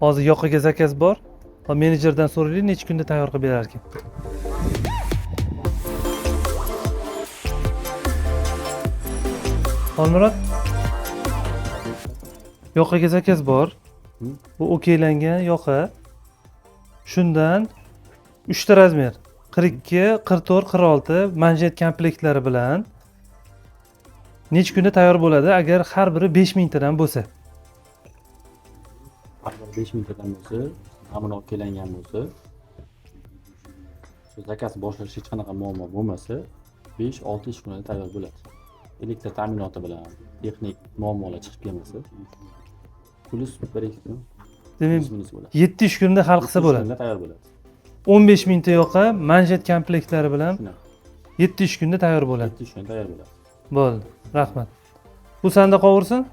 Hozir yoqaga zakaz bor. Va menejerdan so'raylik, necha kunda tayyor qilib berar ekan. Xolmurod, yoqaga zakaz bor. Bu okeylangan yoqa. Shundan 3 ta razmer. 42, 44, 46 manjet komplektlari bilan necha kunda tayyor bo'ladi agar har biri 5000 tadan bo'lsa? Har bir 5000 tadan bo'lsa, namuna okeylangan bo'lsa, shu zakaz boshlash hech qanaqa muammo bo'lmasa, 5-6 ish kunida tayyor bo'ladi. Elektr ta'minoti bilan texnik muammolar chiqib kelmasa, plus 1-2 kun Demak, minus bo'ladi. 7 ish kunida hal qilsa bo'ladi. Kunda tayyor bo'ladi. 15 mingta yoqa manjet komplektlari bilan Shunaqa. 7 ish kunda tayyor bo'ladi. 7 ish kunda tayyor bo'ladi. Bo'ldi. Rahmat. Bu sanda qovursin.